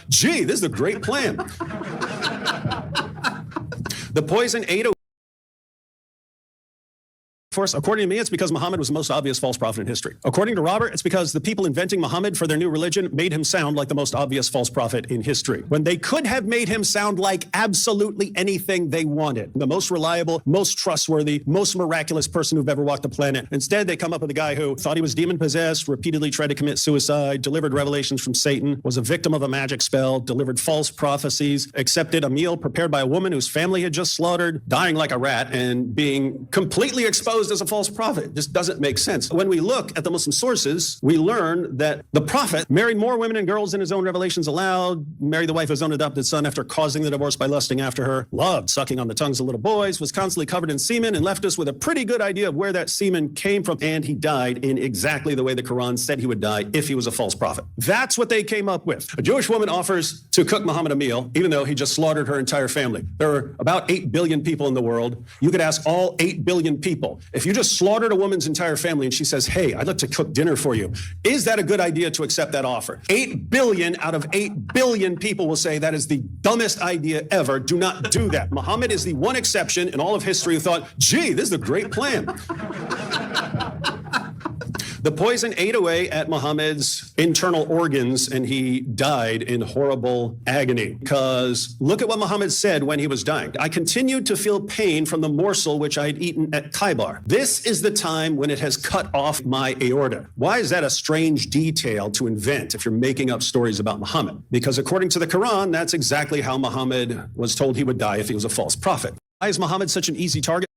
gee, this is a great plan. The poison ate away. According to me, it's because Muhammad was the most obvious false prophet in history. According to Robert, it's because the people inventing Muhammad for their new religion made him sound like the most obvious false prophet in history, when they could have made him sound like absolutely anything they wanted. The most reliable, most trustworthy, most miraculous person who've ever walked the planet. Instead, they come up with a guy who thought he was demon-possessed, repeatedly tried to commit suicide, delivered revelations from Satan, was a victim of a magic spell, delivered false prophecies, accepted a meal prepared by a woman whose family had just slaughtered, dying like a rat, and being completely exposed as a false prophet. It just doesn't make sense. When we look at the Muslim sources, we learn that the prophet married more women and girls than his own revelations allowed, married the wife of his own adopted son after causing the divorce by lusting after her, loved sucking on the tongues of little boys, was constantly covered in semen, and left us with a pretty good idea of where that semen came from, and he died in exactly the way the Quran said he would die if he was a false prophet. That's what they came up with. A Jewish woman offers to cook Muhammad a meal, even though he just slaughtered her entire family. There are about 8 billion people in the world. You could ask all 8 billion people, if you just slaughtered a woman's entire family and she says, hey, I'd like to cook dinner for you, is that a good idea to accept that offer? 8 billion out of 8 billion people will say that is the dumbest idea ever. Do not do that. Muhammad is the one exception in all of history who thought, gee, this is a great plan. The poison ate away at Muhammad's internal organs, and he died in horrible agony. Because look at what Muhammad said when he was dying. I continued to feel pain from the morsel which I had eaten at Khaybar. This is the time when it has cut off my aorta. Why is that a strange detail to invent if you're making up stories about Muhammad? Because according to the Quran, that's exactly how Muhammad was told he would die if he was a false prophet. Why is Muhammad such an easy target?